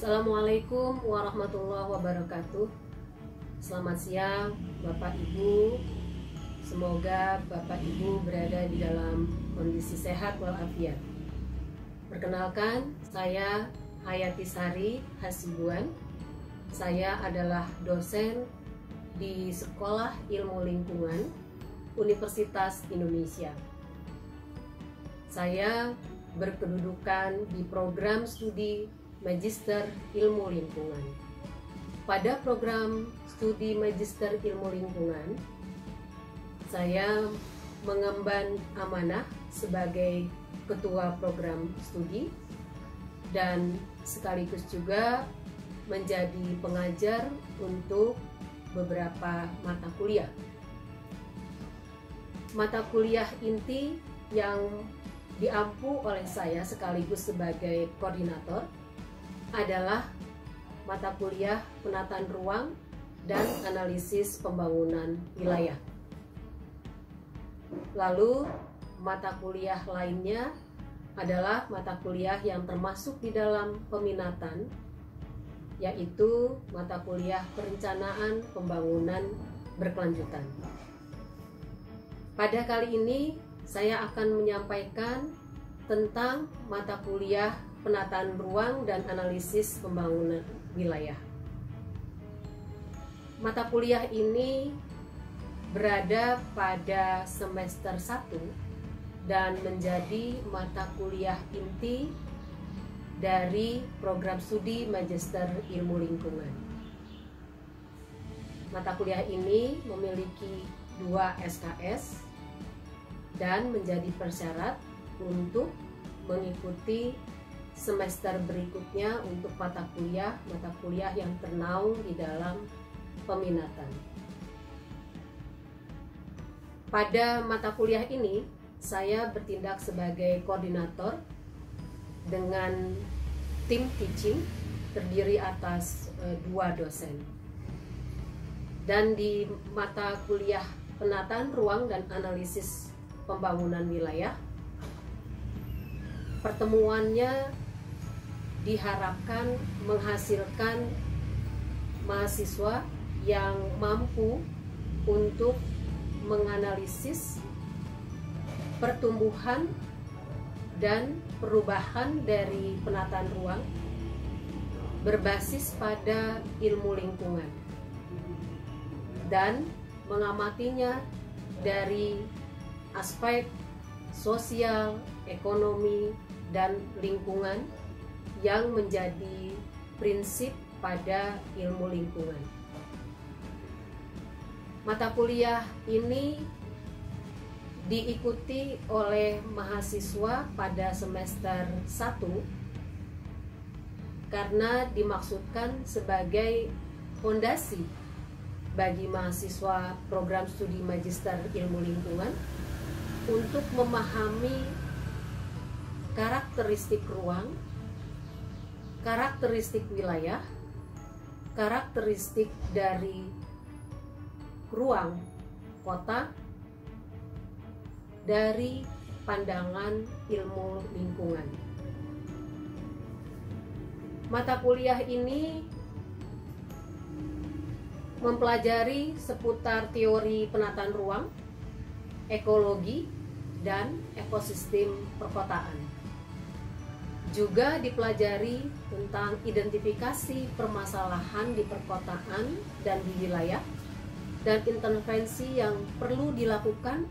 Assalamualaikum warahmatullahi wabarakatuh. Selamat siang Bapak Ibu. Semoga Bapak Ibu berada di dalam kondisi sehat walafiat. Perkenalkan, saya Hayati Sari Hasibuan. Saya adalah dosen di Sekolah Ilmu Lingkungan Universitas Indonesia. Saya berkedudukan di program studi Magister Ilmu Lingkungan. Pada program studi Magister Ilmu Lingkungan, saya mengemban amanah sebagai ketua program studi dan sekaligus juga menjadi pengajar untuk beberapa mata kuliah. Mata kuliah inti yang diampu oleh saya sekaligus sebagai koordinator adalah mata kuliah penataan ruang dan analisis pembangunan wilayah. Lalu mata kuliah lainnya adalah mata kuliah yang termasuk di dalam peminatan, yaitu mata kuliah perencanaan pembangunan berkelanjutan. Pada kali ini saya akan menyampaikan tentang mata kuliah penataan ruang dan analisis pembangunan wilayah. Mata kuliah ini berada pada semester 1 dan menjadi mata kuliah inti dari program studi Magister Ilmu Lingkungan. Mata kuliah ini memiliki 2 SKS dan menjadi persyarat untuk mengikuti semester berikutnya untuk mata kuliah yang ternaung di dalam peminatan. Pada mata kuliah ini, saya bertindak sebagai koordinator dengan tim teaching terdiri atas 2 dosen. Dan di mata kuliah penataan ruang dan analisis pembangunan wilayah, pertemuannya diharapkan menghasilkan mahasiswa yang mampu untuk menganalisis pertumbuhan dan perubahan dari penataan ruang berbasis pada ilmu lingkungan dan mengamatinya dari aspek sosial, ekonomi, dan lingkungan yang menjadi prinsip pada ilmu lingkungan. Mata kuliah ini diikuti oleh mahasiswa pada semester 1 karena dimaksudkan sebagai fondasi bagi mahasiswa program studi Magister Ilmu Lingkungan untuk memahami karakteristik ruang, karakteristik wilayah, karakteristik dari ruang kota dari pandangan ilmu lingkungan. Mata kuliah ini mempelajari seputar teori penataan ruang, ekologi, dan ekosistem perkotaan. Juga dipelajari tentang identifikasi permasalahan di perkotaan dan di wilayah, dan intervensi yang perlu dilakukan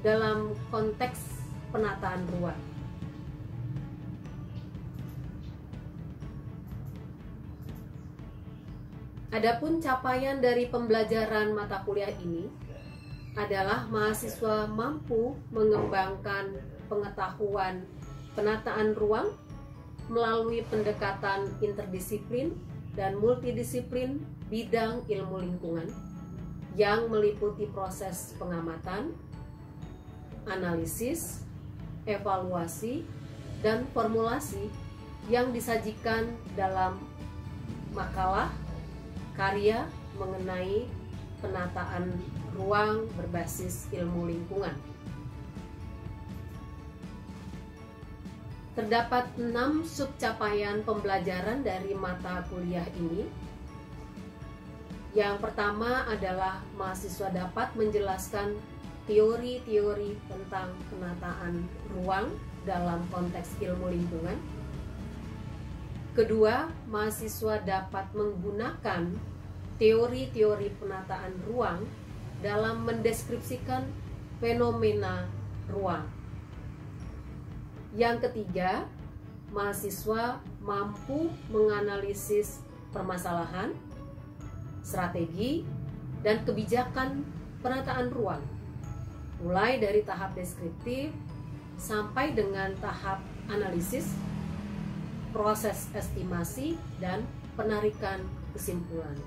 dalam konteks penataan ruang. Adapun capaian dari pembelajaran mata kuliah ini adalah mahasiswa mampu mengembangkan pengetahuan penataan ruang melalui pendekatan interdisiplin dan multidisiplin bidang ilmu lingkungan yang meliputi proses pengamatan, analisis, evaluasi, dan formulasi yang disajikan dalam makalah karya mengenai penataan ruang berbasis ilmu lingkungan. Terdapat 6 subcapaian pembelajaran dari mata kuliah ini. Yang pertama adalah mahasiswa dapat menjelaskan teori-teori tentang penataan ruang dalam konteks ilmu lingkungan. Kedua, mahasiswa dapat menggunakan teori-teori penataan ruang dalam mendeskripsikan fenomena ruang. Yang ketiga, mahasiswa mampu menganalisis permasalahan, strategi, dan kebijakan penataan ruang, mulai dari tahap deskriptif sampai dengan tahap analisis, proses estimasi, dan penarikan kesimpulan.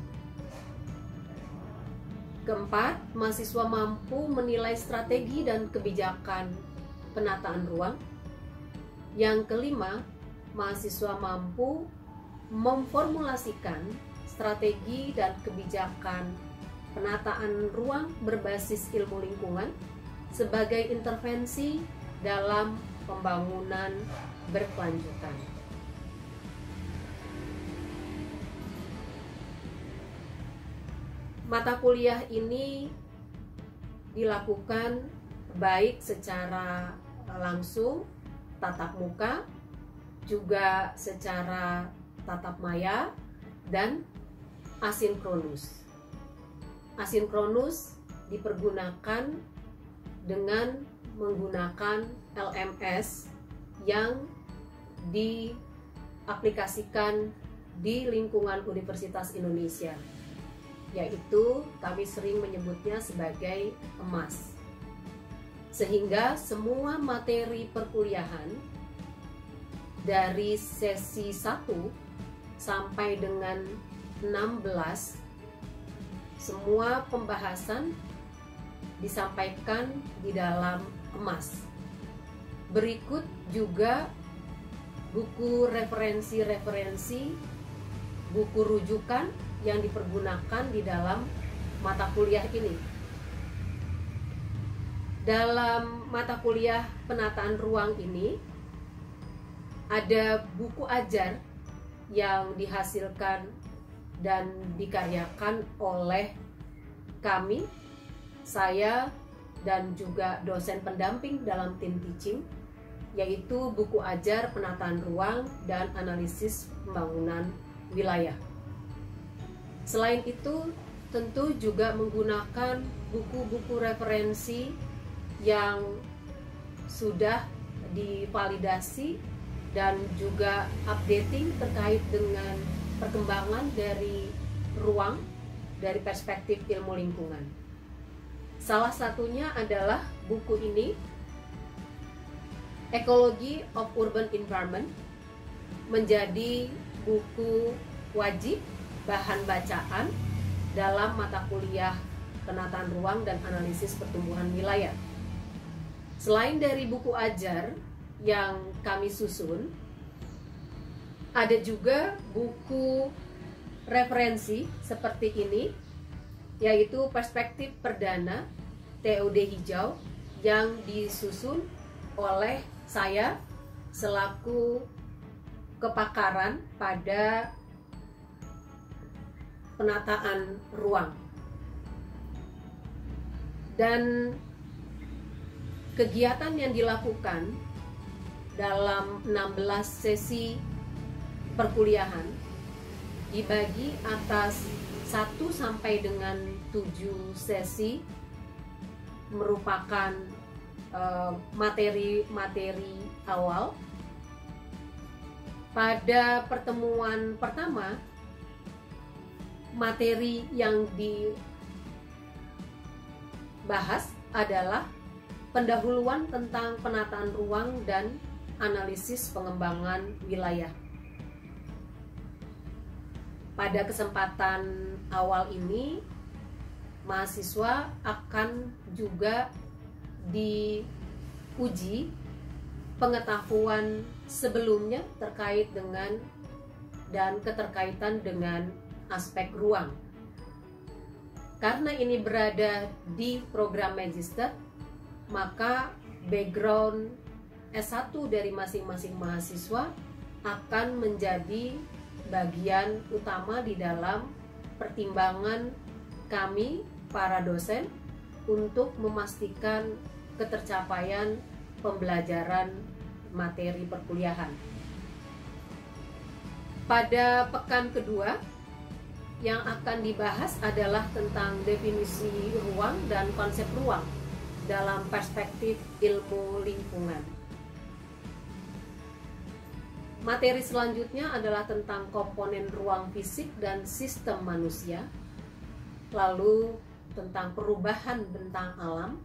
Keempat, mahasiswa mampu menilai strategi dan kebijakan penataan ruang. Yang kelima, mahasiswa mampu memformulasikan strategi dan kebijakan penataan ruang berbasis ilmu lingkungan sebagai intervensi dalam pembangunan berkelanjutan. Mata kuliah ini dilakukan baik secara langsung tatap muka, juga secara tatap maya, dan asinkronus. Asinkronus dipergunakan dengan menggunakan LMS yang diaplikasikan di lingkungan Universitas Indonesia, yaitu kami sering menyebutnya sebagai EMAS. Sehingga semua materi perkuliahan dari sesi 1 sampai dengan 16, semua pembahasan disampaikan di dalam EMAS. Berikut juga buku referensi-referensi, buku rujukan yang dipergunakan di dalam mata kuliah ini. Dalam mata kuliah penataan ruang ini ada buku ajar yang dihasilkan dan dikaryakan oleh kami, saya, dan juga dosen pendamping dalam tim teaching, yaitu buku ajar penataan ruang dan analisis pembangunan wilayah. Selain itu, tentu juga menggunakan buku-buku referensi yang sudah divalidasi dan juga updating terkait dengan perkembangan dari ruang dari perspektif ilmu lingkungan. Salah satunya adalah buku ini, Ecology of Urban Environment, menjadi buku wajib bahan bacaan dalam mata kuliah penataan ruang dan analisis pertumbuhan wilayah. Selain dari buku ajar yang kami susun, ada juga buku referensi seperti ini, yaitu Perspektif Perdana TOD Hijau yang disusun oleh saya selaku kepakaran pada penataan ruang. Dan kegiatan yang dilakukan dalam 16 sesi perkuliahan dibagi atas 1 sampai dengan 7 sesi, merupakan materi-materi awal. Pada pertemuan pertama, materi yang dibahas adalah pendahuluan tentang penataan ruang dan analisis pengembangan wilayah. Pada kesempatan awal ini, mahasiswa akan juga diuji pengetahuan sebelumnya terkait dengan dan keterkaitan dengan aspek ruang. Karena ini berada di program magister, maka background S1 dari masing-masing mahasiswa akan menjadi bagian utama di dalam pertimbangan kami, para dosen, untuk memastikan ketercapaian pembelajaran materi perkuliahan. Pada pekan kedua, yang akan dibahas adalah tentang definisi ruang dan konsep ruang dalam perspektif ilmu lingkungan. Materi selanjutnya adalah tentang komponen ruang fisik dan sistem manusia, lalu tentang perubahan bentang alam,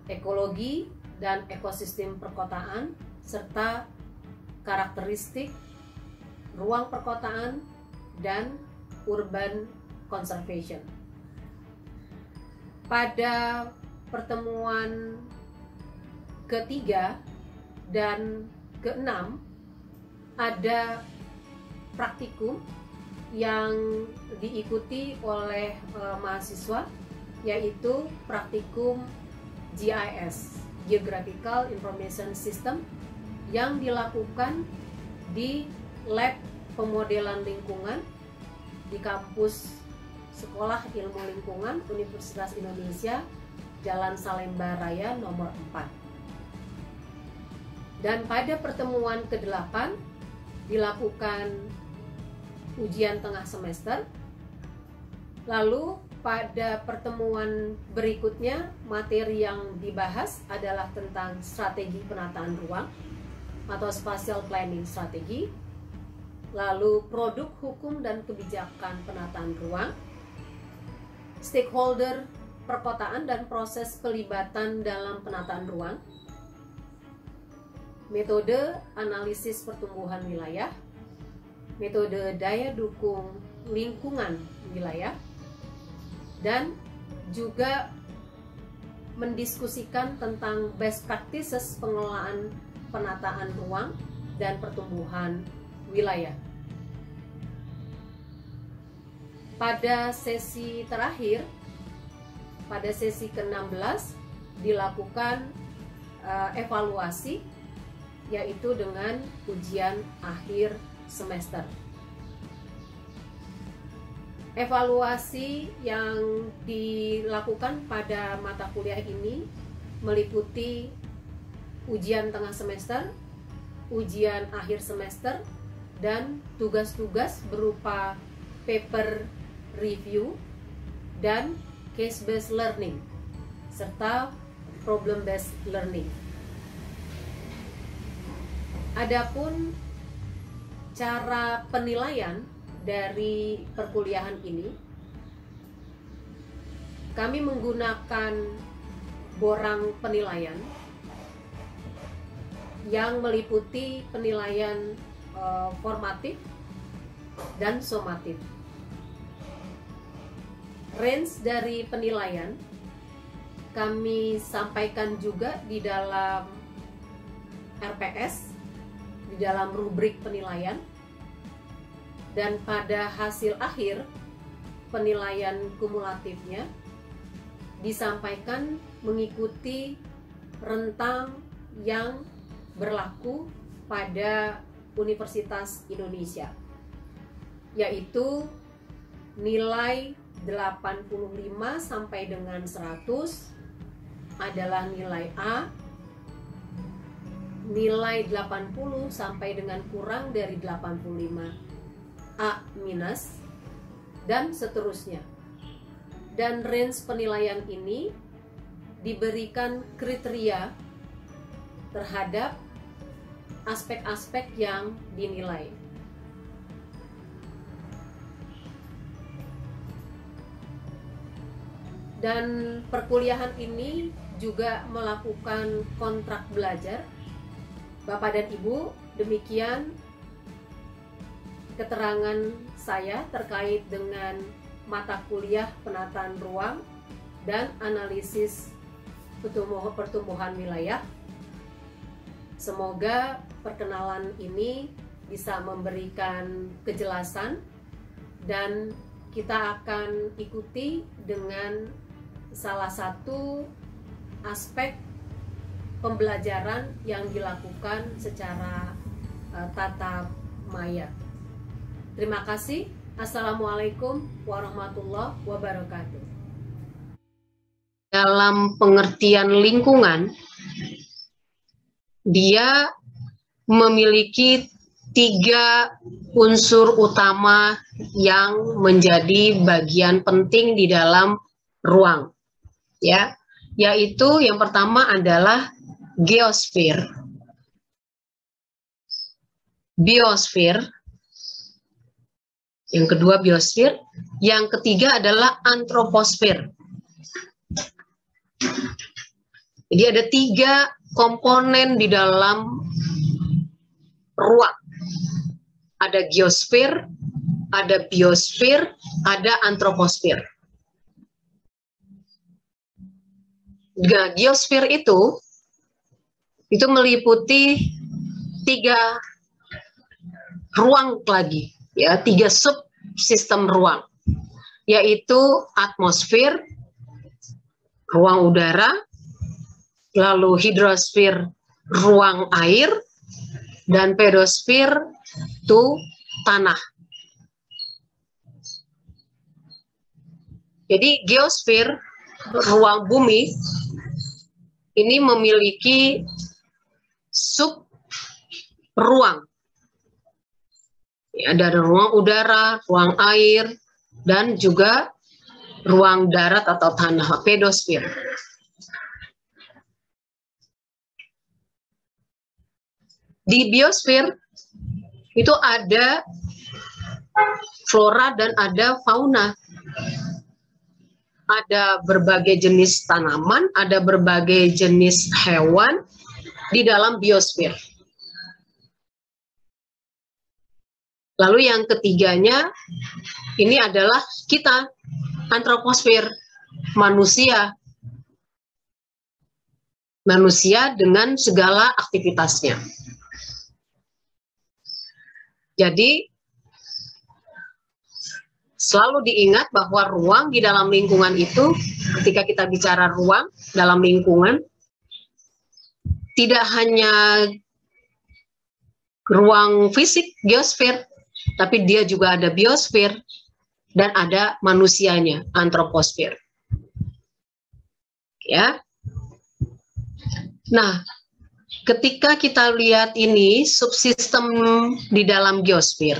ekologi dan ekosistem perkotaan, serta karakteristik ruang perkotaan dan urban conservation. Pada pertemuan ketiga dan keenam ada praktikum yang diikuti oleh mahasiswa, yaitu praktikum GIS, Geographical Information System, yang dilakukan di lab pemodelan lingkungan di kampus Sekolah Ilmu Lingkungan Universitas Indonesia, Jalan Salemba Raya nomor 4. Dan pada pertemuan ke-8 dilakukan ujian tengah semester. Lalu pada pertemuan berikutnya materi yang dibahas adalah tentang strategi penataan ruang atau spatial planning strategi, lalu produk hukum dan kebijakan penataan ruang, stakeholder perkotaan dan proses pelibatan dalam penataan ruang, metode analisis pertumbuhan wilayah, metode daya dukung lingkungan wilayah, dan juga mendiskusikan tentang best practices pengelolaan penataan ruang dan pertumbuhan wilayah. Pada sesi terakhir, pada sesi ke-16 dilakukan evaluasi, yaitu dengan ujian akhir semester. Evaluasi yang dilakukan pada mata kuliah ini meliputi ujian tengah semester, ujian akhir semester, dan tugas-tugas berupa paper review dan case-based learning, serta problem-based learning. Adapun cara penilaian dari perkuliahan ini, kami menggunakan borang penilaian yang meliputi penilaian formatif dan somatif. Range dari penilaian kami sampaikan juga di dalam RPS, di dalam rubrik penilaian, dan pada hasil akhir penilaian kumulatifnya disampaikan mengikuti rentang yang berlaku pada Universitas Indonesia, yaitu nilai 85 sampai dengan 100 adalah nilai A, nilai 80 sampai dengan kurang dari 85 A minus, dan seterusnya. Dan range penilaian ini diberikan kriteria terhadap aspek-aspek yang dinilai. Dan perkuliahan ini juga melakukan kontrak belajar. Bapak dan Ibu, demikian keterangan saya terkait dengan mata kuliah penataan ruang dan analisis pertumbuhan wilayah. Semoga perkenalan ini bisa memberikan kejelasan, dan kita akan ikuti dengan salah satu aspek pembelajaran yang dilakukan secara tatap maya. Terima kasih. Assalamualaikum warahmatullahi wabarakatuh. Dalam pengertian lingkungan, dia memiliki 3 unsur utama yang menjadi bagian penting di dalam ruang, ya, yaitu yang pertama adalah geosfer, biosfer, yang kedua biosfer, yang ketiga adalah antroposfer. Jadi ada 3 komponen di dalam ruang. Ada geosfer, ada biosfer, ada antroposfer. Nah, geosfer itu meliputi 3 ruang lagi, ya, 3 subsistem ruang, yaitu atmosfer, ruang udara, lalu hidrosfer, ruang air, dan pedosfer itu tanah. Jadi geosfer, ruang bumi, ini memiliki sub ruang. Ya, ada ruang udara, ruang air, dan juga ruang darat atau tanah, pedosfer. Di biosfer itu ada flora dan ada fauna. Ada berbagai jenis tanaman, ada berbagai jenis hewan di dalam biosfer. Lalu yang ketiganya, ini adalah kita, antroposfer, manusia. Manusia dengan segala aktivitasnya. Jadi, selalu diingat bahwa ruang di dalam lingkungan itu, ketika kita bicara ruang dalam lingkungan, tidak hanya ruang fisik, geosfer, tapi dia juga ada biosfer, dan ada manusianya, antroposfer. Ya. Nah, ketika kita lihat ini, subsistem di dalam geosfer,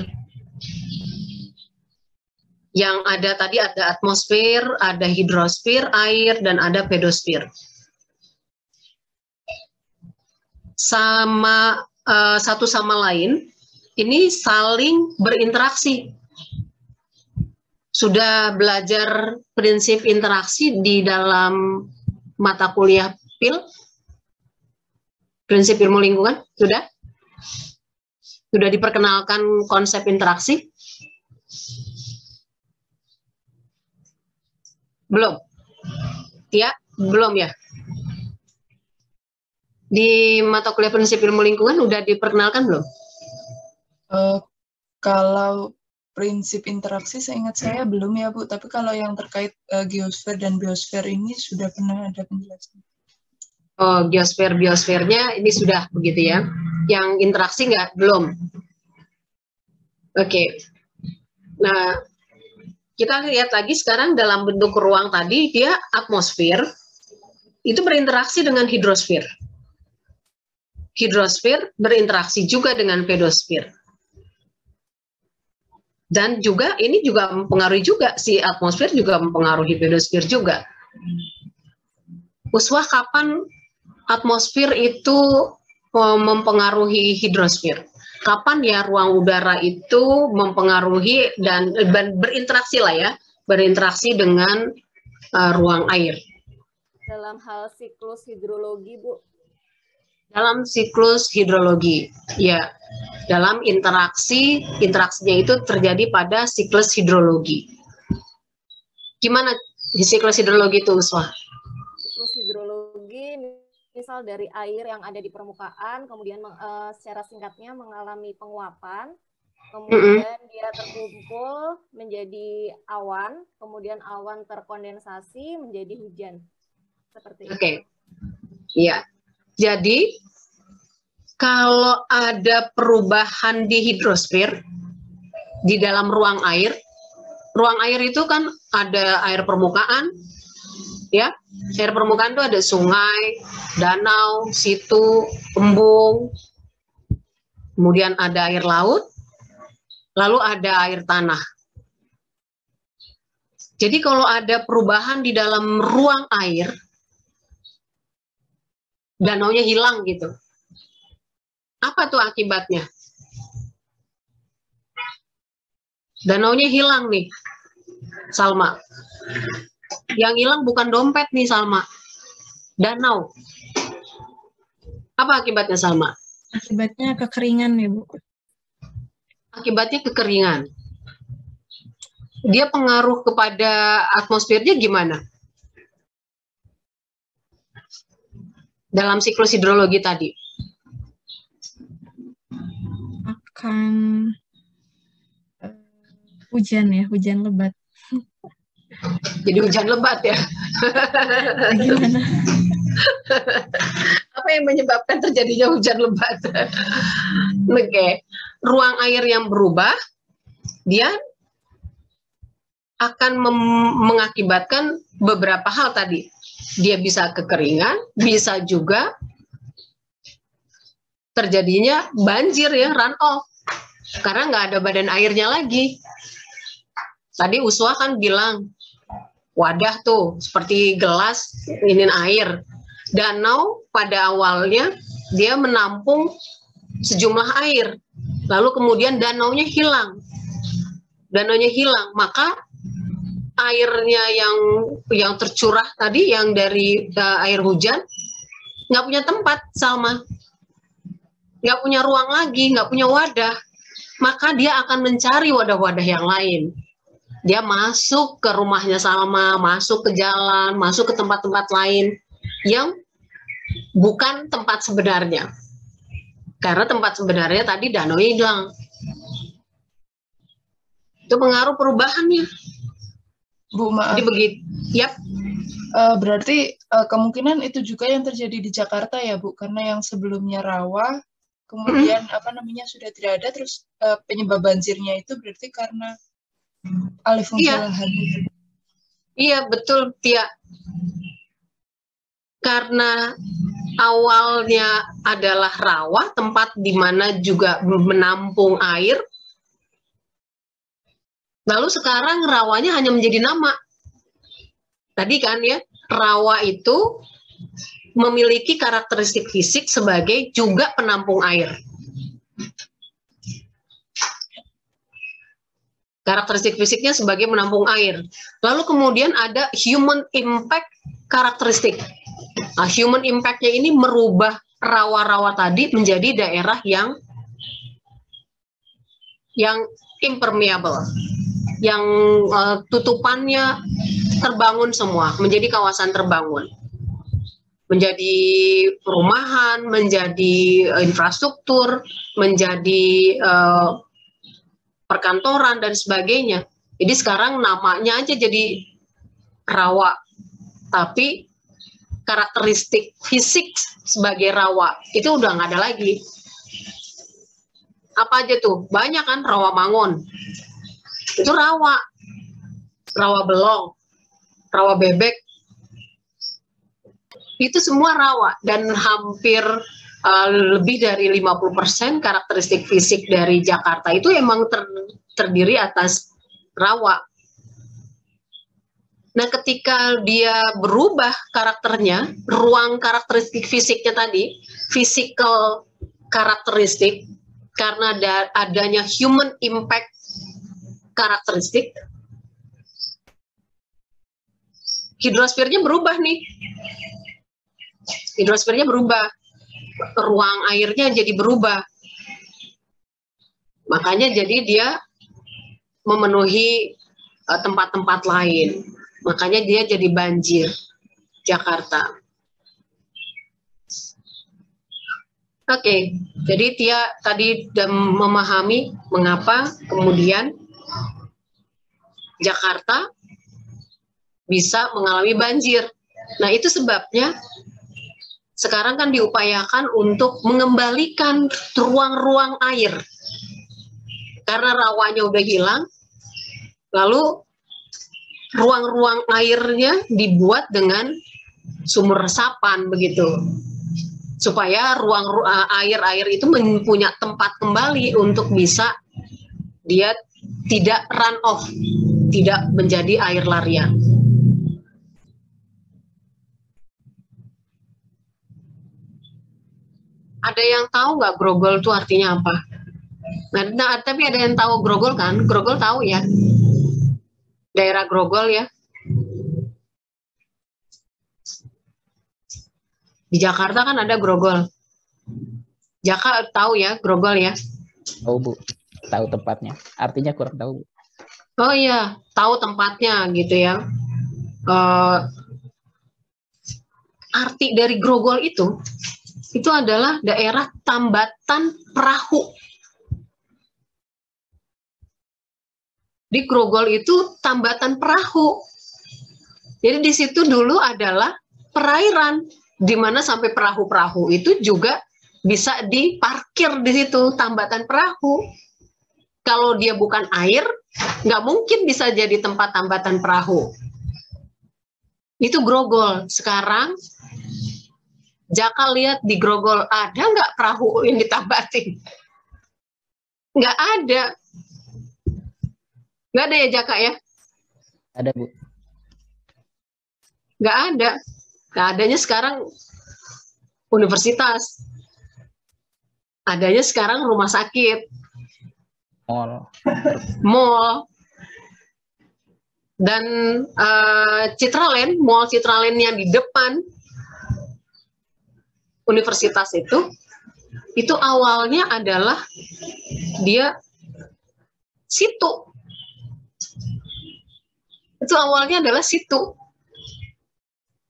yang ada tadi ada atmosfer, ada hidrosfer, air, dan ada pedosfer. Satu sama lain, ini saling berinteraksi. Sudah belajar prinsip interaksi di dalam mata kuliah PIL? Prinsip ilmu lingkungan? Sudah? Sudah diperkenalkan konsep interaksi? Belum? Ya, belum ya? Di mata kuliah prinsip ilmu lingkungan udah diperkenalkan belum? Kalau prinsip interaksi seingat saya belum ya Bu, tapi kalau yang terkait geosfer dan biosfer ini sudah pernah ada penjelasan. Oh, geosfer, biosfernya ini sudah begitu ya. Yang interaksi nggak? Belum. Oke. Nah, kita lihat lagi sekarang dalam bentuk ruang tadi, dia atmosfer, itu berinteraksi dengan hidrosfer. Hidrosfer berinteraksi juga dengan pedosfer. Dan juga ini juga mempengaruhi juga, si atmosfer juga mempengaruhi pedosfer juga. Uswah, kapan atmosfer itu mempengaruhi hidrosfer? Kapan ya ruang udara itu mempengaruhi dan berinteraksi lah ya, berinteraksi dengan ruang air? Dalam hal siklus hidrologi, Bu. Dalam siklus hidrologi, ya. Dalam interaksinya itu terjadi pada siklus hidrologi. Gimana di siklus hidrologi itu, Uswah? Siklus hidrologi misal dari air yang ada di permukaan, kemudian secara singkatnya mengalami penguapan, kemudian dia terkumpul menjadi awan, kemudian awan terkondensasi menjadi hujan. Seperti itu. Oke. Iya. Jadi kalau ada perubahan di hidrosfer di dalam ruang air itu kan ada air permukaan, ya. Air permukaan itu ada sungai, danau, situ, embung, kemudian ada air laut, lalu ada air tanah. Jadi kalau ada perubahan di dalam ruang air, danaunya hilang gitu. Apa tuh akibatnya? Danaunya hilang nih, Salma. Yang hilang bukan dompet nih, Salma. Danau. Apa akibatnya, Salma? Akibatnya kekeringan ya, Bu. Akibatnya kekeringan. Dia pengaruh kepada atmosfernya gimana? Dalam siklus hidrologi tadi. Akan hujan ya, hujan lebat. Jadi hujan lebat ya. Gimana? Apa yang menyebabkan terjadinya hujan lebat? Oke. Ruang air yang berubah, dia akan mengakibatkan beberapa hal tadi. Dia bisa kekeringan, bisa juga terjadinya banjir ya, run off. Karena nggak ada badan airnya lagi. Tadi Uswa kan bilang, wadah tuh seperti gelas ini air. Danau pada awalnya dia menampung sejumlah air. Lalu kemudian danaunya hilang. Danaunya hilang, maka airnya yang tercurah tadi, yang dari air hujan, nggak punya tempat, Salma. Nggak punya ruang lagi, nggak punya wadah. Maka dia akan mencari wadah-wadah yang lain. Dia masuk ke rumahnya Salma, masuk ke jalan, masuk ke tempat-tempat lain yang bukan tempat sebenarnya. Karena tempat sebenarnya tadi danau hilang. Itu pengaruh perubahannya. Bu, maaf. Jadi begitu. Yap. Berarti kemungkinan itu juga yang terjadi di Jakarta ya, Bu, karena yang sebelumnya rawa, kemudian sudah tidak ada, terus penyebab banjirnya itu berarti karena alih fungsi lahan. Iya, betul, Tia. Karena awalnya adalah rawa, tempat di mana juga menampung air. Lalu sekarang rawanya hanya menjadi nama. Tadi kan ya, rawa itu memiliki karakteristik fisik sebagai juga penampung air. Karakteristik fisiknya sebagai menampung air. Lalu kemudian ada human impact karakteristik. Nah, human impact-nya ini merubah rawa-rawa tadi menjadi daerah yang impermeable, yang tutupannya terbangun semua, menjadi kawasan terbangun, menjadi perumahan, menjadi infrastruktur, menjadi perkantoran dan sebagainya. Jadi sekarang namanya aja jadi rawa, tapi karakteristik fisik sebagai rawa itu udah nggak ada lagi. Apa aja tuh? Banyak kan, rawa Mangun. Itu rawa. Rawa Belong, rawa Bebek. Itu semua rawa, dan hampir lebih dari 50% karakteristik fisik dari Jakarta itu emang terdiri atas rawa. Nah, ketika dia berubah karakternya, ruang karakteristik fisiknya tadi, physical karakteristik, karena adanya human impact karakteristik, hidrosfernya berubah nih. Hidrosfernya berubah. Ruang airnya jadi berubah. Makanya jadi dia memenuhi tempat-tempat lain. Makanya dia jadi banjir Jakarta. Oke, jadi Tia tadi sudah memahami mengapa kemudian Jakarta bisa mengalami banjir. Nah, itu sebabnya sekarang kan diupayakan untuk mengembalikan ruang-ruang air. Karena rawanya udah hilang, lalu ruang-ruang airnya dibuat dengan sumur resapan begitu. Supaya ruang air-air itu punya tempat kembali untuk bisa dia tidak run off, tidak menjadi air larian. Ada yang tahu nggak grogol itu artinya apa? Nah, tapi ada yang tahu grogol kan? Grogol tahu ya? Daerah Grogol ya? Di Jakarta kan ada Grogol. Jaka tahu ya Grogol ya? Tahu Bu, tahu tempatnya. Artinya kurang tahu Bu. Oh iya, tahu tempatnya gitu ya. Arti dari Grogol itu adalah daerah tambatan perahu. Di Grogol itu tambatan perahu. Jadi di situ dulu adalah perairan, di mana sampai perahu-perahu itu juga bisa diparkir di situ, tambatan perahu. Kalau dia bukan air, nggak mungkin bisa jadi tempat tambatan perahu. Itu Grogol. Sekarang Jaka lihat di Grogol ada nggak perahu yang ditambatin? Nggak ada. Nggak ada ya Jaka ya? Ada Bu. Nggak ada. Nggak adanya sekarang universitas. Adanya sekarang rumah sakit. Mall. Dan Citraland, Mall Citraland yang di depan universitas itu awalnya adalah dia situ. Itu awalnya adalah situ.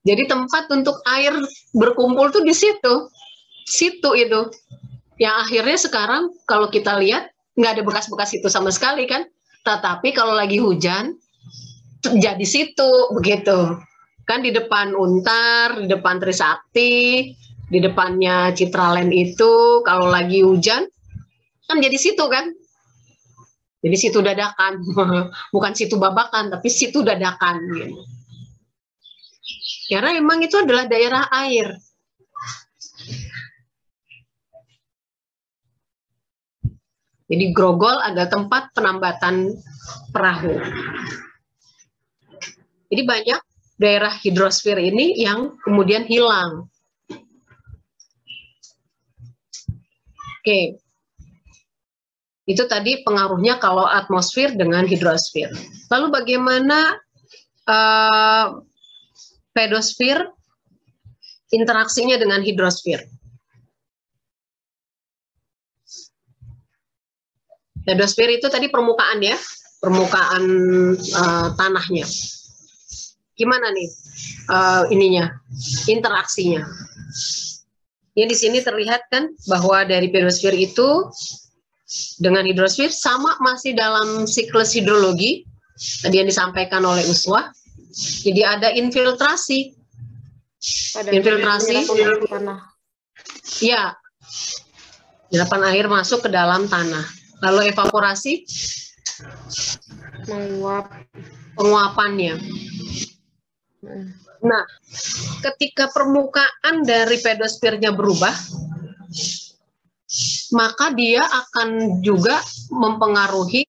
Jadi tempat untuk air berkumpul tuh di situ. Situ itu. Yang akhirnya sekarang kalau kita lihat nggak ada bekas-bekas itu sama sekali kan. Tetapi kalau lagi hujan jadi situ begitu. Kan di depan Untar, di depan Trisakti, di depannya Citraland itu kalau lagi hujan kan jadi situ kan. Jadi situ dadakan, bukan situ babakan, tapi situ dadakan. Gitu. Karena emang itu adalah daerah air. Jadi Grogol adalah tempat penambatan perahu. Jadi banyak daerah hidrosfer ini yang kemudian hilang. Oke. Itu tadi pengaruhnya kalau atmosfer dengan hidrosfer. Lalu bagaimana pedosfer interaksinya dengan hidrosfer? Pedosfer itu tadi permukaan ya, permukaan tanahnya. Gimana nih ininya, interaksinya? Ya di sini terlihat kan bahwa dari pedosfer itu dengan hidrosfer sama masih dalam siklus hidrologi tadi yang disampaikan oleh Uswa. Jadi ada infiltrasi. Infiltrasi tanah. Ya. Endapan air masuk ke dalam tanah. Lalu evaporasi Menguap. Penguapannya. Nah, ketika permukaan dari pedosfernya berubah, maka dia akan juga mempengaruhi